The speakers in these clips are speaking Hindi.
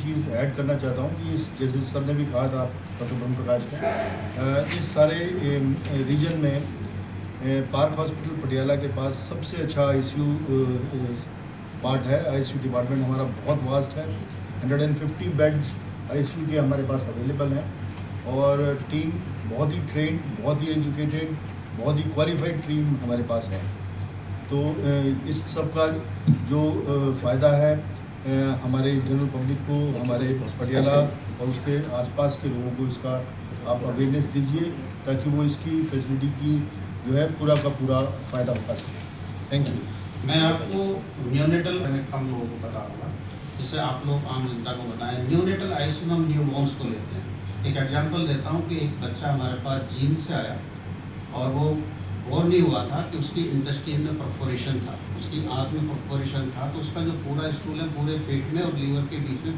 चीज़ ऐड करना चाहता हूँ कि जैसे सर ने भी कहा था डॉक्टर ब्रह्म प्रकाश ने, इस सारे रीजन में पार्क हॉस्पिटल पटियाला के पास सबसे अच्छा आईसीयू पार्ट है। आईसीयू डिपार्टमेंट हमारा बहुत वास्ट है। 150 बेड्स आईसीयू के हमारे पास अवेलेबल हैं और टीम बहुत ही ट्रेंड, बहुत ही एजुकेटेड, बहुत ही क्वालिफाइड टीम हमारे पास है। तो इस सब का जो फ़ायदा है हमारे जनरल पब्लिक को, हमारे पटियाला और उसके आसपास के लोगों को इसका आप अवेयरनेस दीजिए ताकि वो इसकी फैसिलिटी की जो है पूरा का पूरा फ़ायदा उठा सकें। Thank you. मैं आपको न्यूनेटल कम लोगों को बताऊँगा, जिससे आप लोग आम जनता को बताएं। न्यूनेटल आईसीयू में हम न्यूबॉर्न्स को लेते हैं। एक एग्जांपल देता हूँ कि एक बच्चा हमारे पास जीन से आया और वो और नहीं हुआ था कि उसकी इंटेस्टाइन में परफोरेशन था, उसकी आंत में परफोरेशन था, तो उसका जो पूरा स्टूल है पूरे पेट में और लीवर के बीच में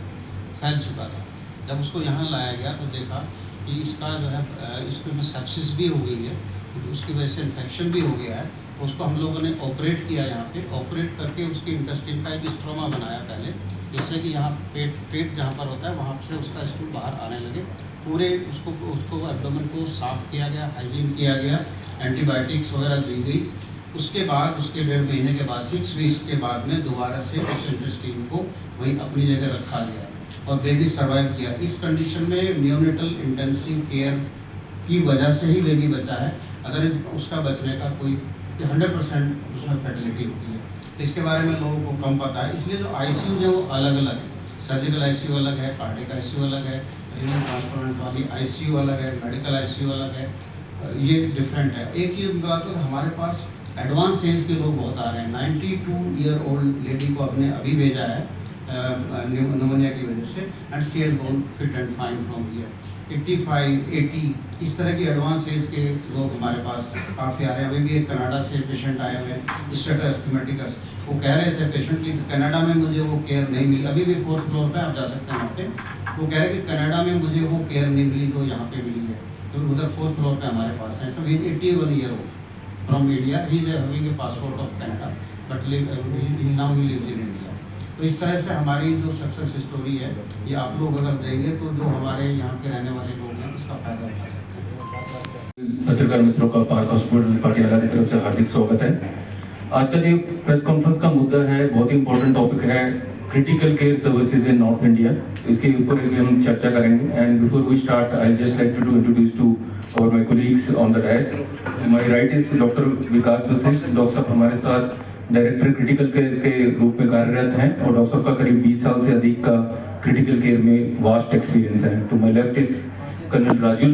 फैल चुका था। जब उसको यहाँ लाया गया तो देखा कि इसका जो है इसमें भी सेप्सिस भी हो गई है, तो उसकी वजह से इन्फेक्शन भी हो गया है। तो उसको हम लोगों ने ऑपरेट किया, यहाँ पे ऑपरेट करके उसकी इंटेस्टाइन का एक स्ट्रोमा बनाया पहले, जिससे कि यहाँ पेट जहाँ पर होता है वहाँ से उसका स्टूल बाहर आने लगे। पूरे उसको एब्डोमेन को साफ़ किया गया, हाइजीन किया गया, एंटीबायोटिक्स वगैरह दी गई। उसके बाद उसके 1.5 महीने के बाद 6 वीक्स के बाद में दोबारा से उस इंटेस्टाइन को वहीं अपनी जगह रखा गया और बेबी सर्वाइव किया। इस कंडीशन में न्यूनेटल इंटेंसिव केयर की वजह से ही बेबी बचा है। अगर उसका बचने का कोई 100% उसमें फर्टिलिटी होती है। इसके बारे में लोगों को कम पता है, इसलिए जो आईसीयू जो अलग अलग है, सर्जिकल आईसीयू अलग है, कार्डियक आईसीयू अलग है, रीनल ट्रांसप्लांट वाली आईसीयू अलग है, मेडिकल आईसीयू अलग है, ये डिफरेंट है। एक चीज़ बता दूँ, हमारे पास एडवांस एज के लोग बहुत आ रहे हैं। 92 ईयर ओल्ड लेडी को आपने अभी भेजा है न्यूमोनिया की वजह से, and she has gone fit and fine from here. 85, 80 इस तरह की एडवांस एज के लोग हमारे पास काफ़ी आ रहे हैं। अभी भी एक कनाडा से पेशेंट आए हुए हैं, स्टेटोएस्थमेटिकस। वो कह रहे थे पेशेंट कि कनाडा में मुझे वो केयर नहीं मिली। अभी भी 4th फ्लोर पे आप जा सकते हैं वहाँ पे। वो कह रहे हैं कि कनाडा में मुझे वो केयर नहीं मिली जो यहाँ पे मिली है, तो उधर 4th फ्लोर पे हमारे पास है। सब 81 year old from India, he is having a passport of Canada but now he lives in India. तो इस तरह से हमारी जो सक्सेस स्टोरी है, ये आप लोग अगर देंगे तो जो हमारे यहाँ के रहने वाले लोग हैं उसका फायदा उठा सकते हैं। पत्रकार मित्रों का पार्क हॉस्पिटल पटियाला की तरफ से हार्दिक स्वागत है। आज का जो प्रेस कॉन्फ्रेंस का मुद्दा है बहुत ही इंपॉर्टेंट टॉपिक है, critical care services in North India. इसके ऊपर हम चर्चा करेंगे। And before we start I just like to introduce to और my colleagues on the desk. My right is doctor Vikas Vashishtha. Doctor साहब हमारे साथ डायरेक्टर क्रिटिकल केयर के रूप में कार्यरत हैं और डॉक्टर साहब का करीब 20 साल से अधिक का क्रिटिकल केयर में वास्ट एक्सपीरियंस है। To my left is Colonel Rajul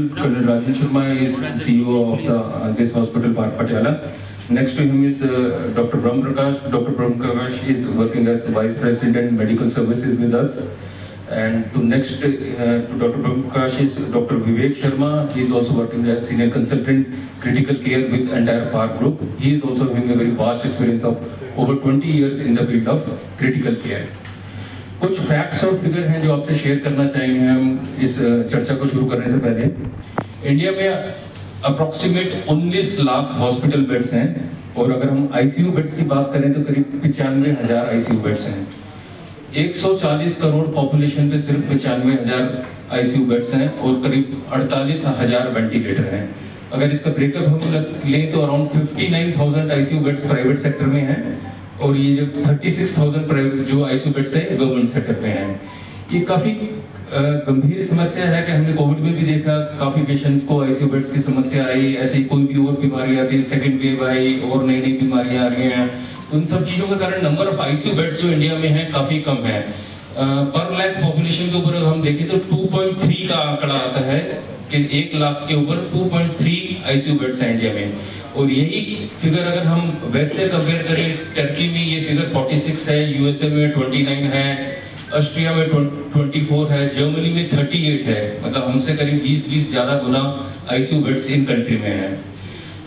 Sharma is CEO of this hospital, Park Patiala. Next to him is Dr. Brahm Prakash. Dr. Brahm Prakash is working as Vice President in Medical Services with us. And to next to Dr. Brahm Prakash is Dr. Vivek Sharma. He is also working as Senior Consultant Critical Care with entire Park Group. He is also having a very vast experience of over 20 years in the field of critical care. कुछ फैक्ट्स और फिगर हैं जो आपसे शेयर करना चाहेंगे हम इस चर्चा को शुरू करने से पहले। इंडिया में अप्रॉक्सीमेट 19 लाख हॉस्पिटल बेड्स हैं और अगर हम आईसीयू बेड्स की बात करें तो करीब 95,000 आईसीयू बेड्स हैं। 140 करोड़ पॉपुलेशन पे सिर्फ 95,000 आईसीयू बेड्स हैं और करीब 48,000 वेंटिलेटर हैं। अगर इसका ब्रेकअप हम लें तो around 59,000 ICU beds private sector में हैं और ये जो 36,000 प्राइवेट जो आईसीयू बेड्स हैं गवर्नमेंट सेक्टर में हैं। ये काफ़ी गंभीर समस्या है कि हमने कोविड में भी देखा, काफ़ी पेशेंट्स को आईसीयू बेड्स की समस्या आई। ऐसे ही कोई भी और बीमारी आती है, सेकेंड वेव आई और नई नई बीमारियाँ आ रही हैं। उन सब चीज़ों के कारण नंबर ऑफ आईसीयू बेड्स जो इंडिया में है काफ़ी कम है। पर लाख पॉपुलेशन के ऊपर अगर हम देखें तो 2.3 का आंकड़ा आता है कि 1 लाख के ऊपर 2.3 आईसीयू बेड्स हैं इंडिया में। और यही फिगर अगर हम वेस्ट से कंपेयर करें, टर्की में ये फिगर 46 है, यूएसए में 29 है, ऑस्ट्रिया में 24 है, जर्मनी में 38 है। मतलब हमसे करीब 20 ज़्यादा गुना आईसीयू बेड्स इन कंट्री में है।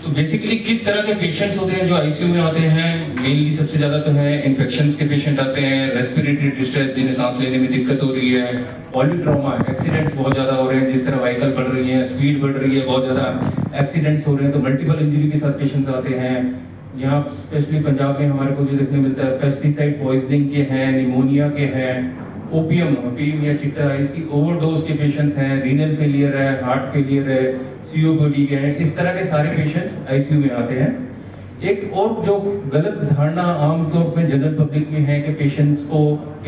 तो बेसिकली किस तरह के पेशेंट्स होते हैं जो आईसीयू में आते हैं? मेनली सबसे ज़्यादा तो है इन्फेक्शंस के पेशेंट आते हैं, रेस्पिरेटरी डिस्ट्रेस जिन्हें सांस लेने में दिक्कत हो रही है, पॉलीट्रॉमा, एक्सीडेंट्स बहुत ज़्यादा हो रहे हैं। जिस तरह व्हीकल बढ़ रही है, स्पीड बढ़ रही है, बहुत ज़्यादा एक्सीडेंट्स हो रहे हैं, तो मल्टीपल इंजरी के साथ पेशेंट्स आते हैं। यहाँ स्पेशली पंजाब में हमारे को जो देखने मिलता है पेस्टिसाइड पॉइजनिंग के हैं, निमोनिया के हैं, ओपीएम या चिट्टा, इसकी ओवरडोज के पेशेंट्स हैं, रीनल फेलियर है, हार्ट फेलियर है, सीओपीडी के हैं, इस तरह के सारे पेशेंट्स आईसीयू में आते हैं। एक और जो गलत धारणा आमतौर पे जनरल पब्लिक में है कि पेशेंट्स को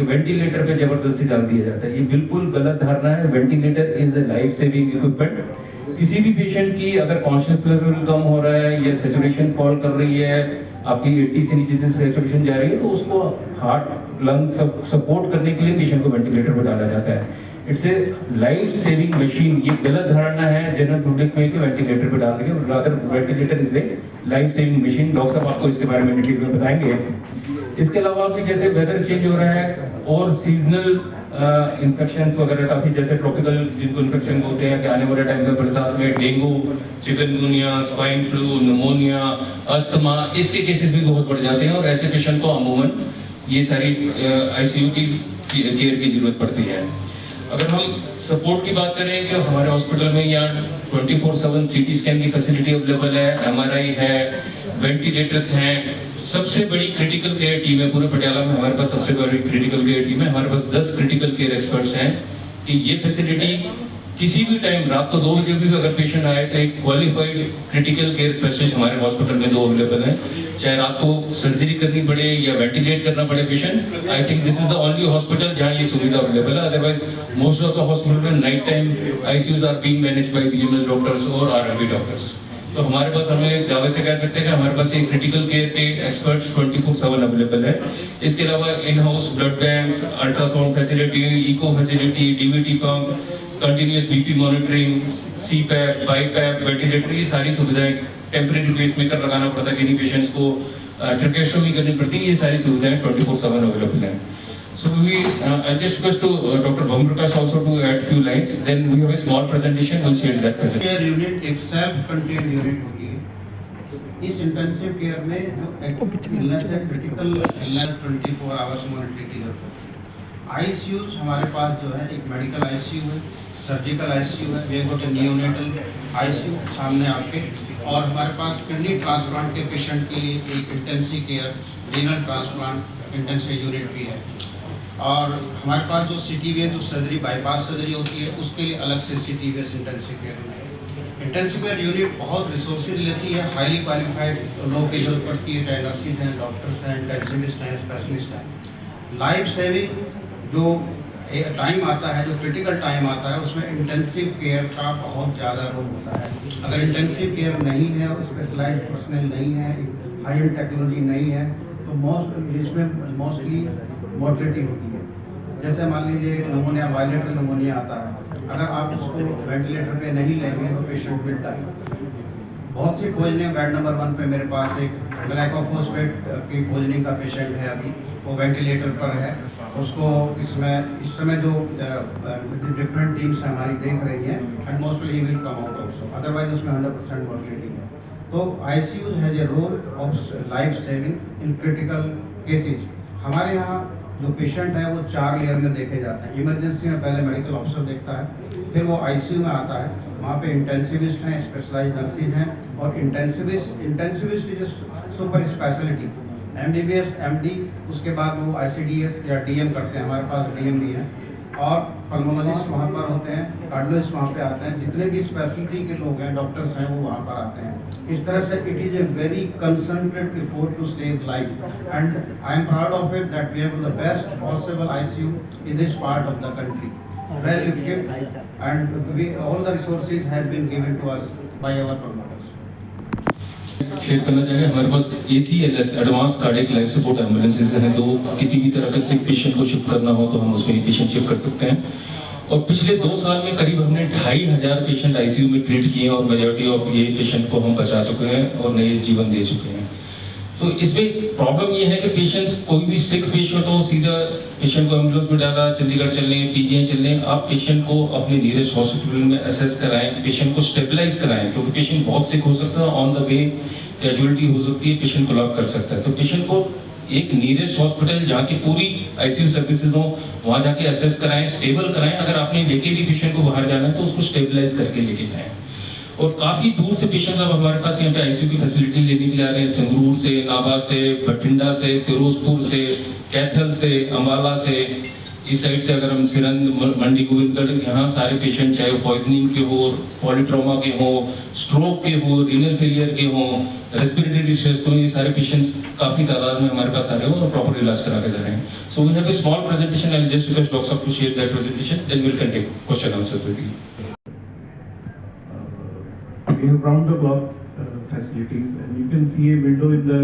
वेंटिलेटर पे जबरदस्ती डाल दिया जाता है, ये बिल्कुल गलत धारणा है। Ventilator is a life saving equipment. किसी भी पेशेंट की अगर कॉन्शियस लेवल कम हो रहा है या सैचुरेशन फॉल कर रही है, आपकी 80 से नीचे से सैचुरेशन जा रही है, तो उसको हार्ट लंग सपोर्ट करने के लिए पेशेंट को वेंटिलेटर पर डाला जाता है। It's a life saving machine. ये गलत धारणा है जनरल पब्लिक में कि वेंटिलेटर पर डाल देंगे, rather ventilator is a life saving machine. Doctor साहब आपको इसके बारे में डिटेल में बताएंगे। इसके अलावा भी जैसे वेदर चेंज हो रहा है और सीजनल इन्फेक्शंस वगैरह काफी, जैसे ट्रॉपिकल जिनको इन्फेक्शन होते हैं कि आने वाले टाइम में बरसात में dengue, chikungunya, swine flu, pneumonia, asthma, इसके केसेस भी बहुत बढ़ जाते हैं और ऐसे पेशेंट को अमूमन ये सारी आईसीयू की केयर की जरूरत पड़ती है। अगर हम सपोर्ट की बात करें कि हमारे हॉस्पिटल में यहाँ 24/7 सीटी स्कैन की फैसिलिटी अवेलेबल है, एमआरआई है, वेंटिलेटर्स हैं, सबसे बड़ी क्रिटिकल केयर टीम है पूरे पटियाला में। हमारे पास सबसे बड़ी क्रिटिकल केयर टीम है, हमारे पास 10 क्रिटिकल केयर एक्सपर्ट्स हैं कि ये फैसिलिटी किसी भी टाइम रात को 2 बजे भी अगर पेशेंट आए तो एक क्वालिफाइड क्रिटिकल केयर स्पेशलिस्ट हमारे हॉस्पिटल में 2 अवेलेबल हैं। चाहे रात को सर्जरी करनी पड़े या वेंटिलेट करना पड़े patient, I think this is the only hospital जहां ये सुविधा अवेलेबल है। Otherwise most of the hospital में night time ICUs are being managed by BMS doctors और आरएमपी डॉक्टर्स। तो हमारे पास, हमें दावे से कह सकते हैं कि हमारे पास एक क्रिटिकल केयर के एक्सपर्ट्स 24/7 अवेलेबल है। इसके अलावा in house blood banks, ultrasound facility, echo facility, DVT pump, continuous BP monitoring, CPAP, BiPAP, ventilator, ये सारी सुविधाएं, टेम्परेरी पेसमेकर लगाना पड़ता है किन्हीं पेशेंट्स को, ट्रैकेस्टोमी करनी पड़ती है, ये सारी सुविधाएं 24/7 अवेलेबल हैं। So I just request to Dr. Bham Prakash also to add few lines. Then we have a small presentation. We'll share that presentation. Care unit एक सेल्फ कंटेन्ड यूनिट होती है। इस इंटेंसिव केयर में जो इलनेस है, क्रिटिकल इलनेस 24 आवर्स मॉनिटरिंग की जरूरत है। आईसीयूज हमारे पास जो है एक मेडिकल आईसीयू है, सर्जिकल आईसीयू है, वे गोटे नियोनेटल आईसीयू सामने आपके, और हमारे पास किडनी ट्रांसप्लांट के पेशेंट के लिए एक intensive care renal transplant intensive unit भी है। और हमारे पास जो सीटीवीएस जो सर्जरी बाईपास सर्जरी होती है उसके लिए अलग से सीटीवीएस इंटेंसिव केयर है। इंटेंसिव केयर यूनिट बहुत रिसोर्सेज लेती है, हाईली क्वालिफाइड लोगों की जरूरत पड़ती है, चाहे नर्सिस हैं, डॉक्टर्स हैं, इंटेंसिविस्ट हैं, स्पेशलिस्ट हैं। लाइफ सेविंग जो टाइम आता है, जो क्रिटिकल टाइम आता है, उसमें इंटेंसिव केयर का बहुत ज़्यादा रोल होता है। अगर इंटेंसिव केयर नहीं है और स्पेशलाइज्ड पर्सनल नहीं है, हाई एंड टेक्नोलॉजी नहीं है, तो इसमें मोस्टली मोर्टेलिटी होती है। जैसे मान लीजिए नमोनिया, बायलेटरल नमोनिया आता है, अगर आप उसको वेंटिलेटर पे नहीं लेंगे तो पेशेंट विल डाई। बहुत सी पॉइजनिंग, बेड नंबर 1 पे मेरे पास एक ग्लाइकोफॉस्फेट की पॉइजनिंग का पेशेंट है, अभी वो वेंटिलेटर पर है। उसको इस समय जो डिफरेंट टीम्स हमारी देख रही हैं, and mostly will come out also, otherwise उसमें 100% मोर्टेलिटी है। तो ICU has a role of life saving in critical cases. हमारे यहाँ जो पेशेंट है वो 4 लेयर में देखे जाते हैं। इमरजेंसी में पहले मेडिकल ऑफिसर देखता है, फिर वो आईसीयू में आता है, वहाँ पे इंटेंसिविस्ट हैं, स्पेशलाइज्ड नर्सिस हैं, और intensivist is super speciality, MBBS, MD, उसके बाद वो आईसीडीएस या डीएम करते हैं, हमारे पास डीएम भी है, और पल्मोलॉजिस्ट वहाँ पर होते हैं, कार्डियोलॉजिस्ट वहाँ पे आते हैं, जितने भी स्पेशलिटी के लोग हैं, डॉक्टर्स हैं, वो वहाँ पर आते हैं। इस तरह से it is a very concentrated effort to save life, and I am proud of it that we have the best possible ICU in this part of the country, well equipped, and all the resources has been given to us by our promoters. Share करना चाहेंगे, हमारे पास ACLS advance cardiac life support ambulances हैं, तो किसी भी तरह के सिक पेशेंट को शिफ्ट करना हो तो हम उसमें पेशेंट शिफ्ट कर सकते हैं। और पिछले 2 साल में करीब हमने 2500 पेशेंट आईसीयू में ट्रीट किए हैं और मेजॉरिटी ऑफ ये पेशेंट को हम बचा चुके हैं और नए जीवन दे चुके हैं। तो इसमें प्रॉब्लम ये है कि पेशेंट्स, कोई भी सिक पेशेंट हो, सीधा पेशेंट को एम्बुलेंस में डाला, चंडीगढ़ चलने, पीजीआई चलने, आप पेशेंट को अपने नियरेस्ट हॉस्पिटल में असेस कराएं, पेशेंट को स्टेबलाइज कराएं, क्योंकि पेशेंट बहुत सिक हो सकता है, ऑन द वे कैजुअलिटी हो सकती है, पेशेंट कोलैप्स कर सकता है। तो पेशेंट को एक नियरेस्ट हॉस्पिटल जहाँ की पूरी आईसीयू सर्विसेज हो, वहाँ जाके असेस कराएं, स्टेबल कराएं। अगर आपने लेके भी पेशेंट को बाहर जाना है तो उसको स्टेबलाइज करके लेके जाएं। और काफी दूर से पेशेंट्स अब हमारे पास यहाँ पे आईसीयू की फैसिलिटी लेने के लिए आ रहे हैं, संगरूर से, नाभा से, बठिंडा से, फिरोजपुर से, कैथल से, अम्बाला से, इस साइड से अगर हम सिरंद मंडी गोविंदगढ़, यहाँ सारे पेशेंट चाहे वो पॉइजनिंग के हो, पॉलीट्रोमा के हो, स्ट्रोक के हो, रीनल फेलियर के हो, रेस्पिरेटरी डिस्ट्रेस के हो, ये सारे पेशेंट्स काफी तादाद में हमारे पास आ रहे हो और प्रॉपर इलाज करा के जा रहे हैं. So we have a small presentation. I just request doctor साहब to share that presentation, then we will take question answer with you. We have round the clock facilities, and you can see a window in the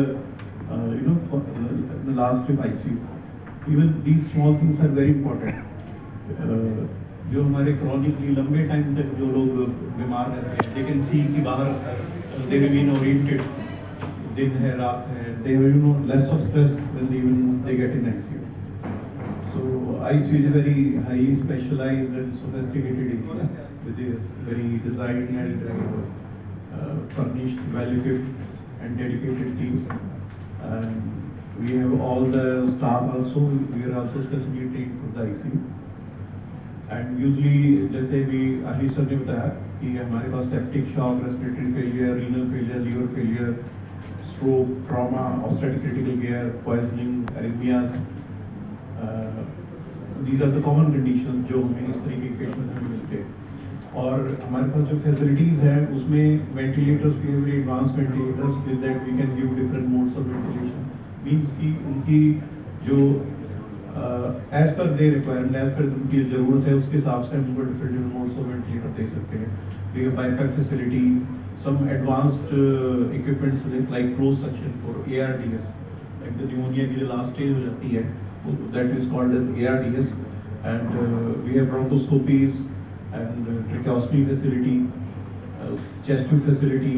the last trip ICU. Even these small things are very important. जो हमारे क्रॉनिकली लंबे टाइम तक जो लोग बीमार रहते हैं, they can see कि बाहर they remain oriented, दिन है रात है, they have less of stress when they get in ICU. So ICU is a very highly specialized and sophisticated area with a very designed and furnished, well-equipped and dedicated teams. And we have all the staff also. We are also specially trained for the ICU. And usually, जैसे भी आशीष सर ने बताया कि हमारे पास septic shock, respiratory failure, renal failure, liver failure, stroke, trauma, obstetric critical care, poisoning, arrhythmias. These are the common conditions जो हमें इस तरीके के पेशेंट्स में मिलते हैं. और हमारे पास जो फैसिलिटीज़ हैं उसमें वेंटिलेटर्स भी है, advance ventilators, with that we can give different modes of ventilation. Means कि उनकी जो एज पर दे रिक्वायरमेंट, एज पर उनकी ज़रूरत है उसके हिसाब से हम उनको डिफरेंट मोड्स ऑफ वेंटिलेटर दे सकते हैं. We have BiPAP facility, some advanced equipments like close suction for ARDS, like the pneumonia की जो लास्ट स्टेज हो जाती है, that is called as ARDS. And we have bronchoscopies and tracheostomy facility, chest tube facility.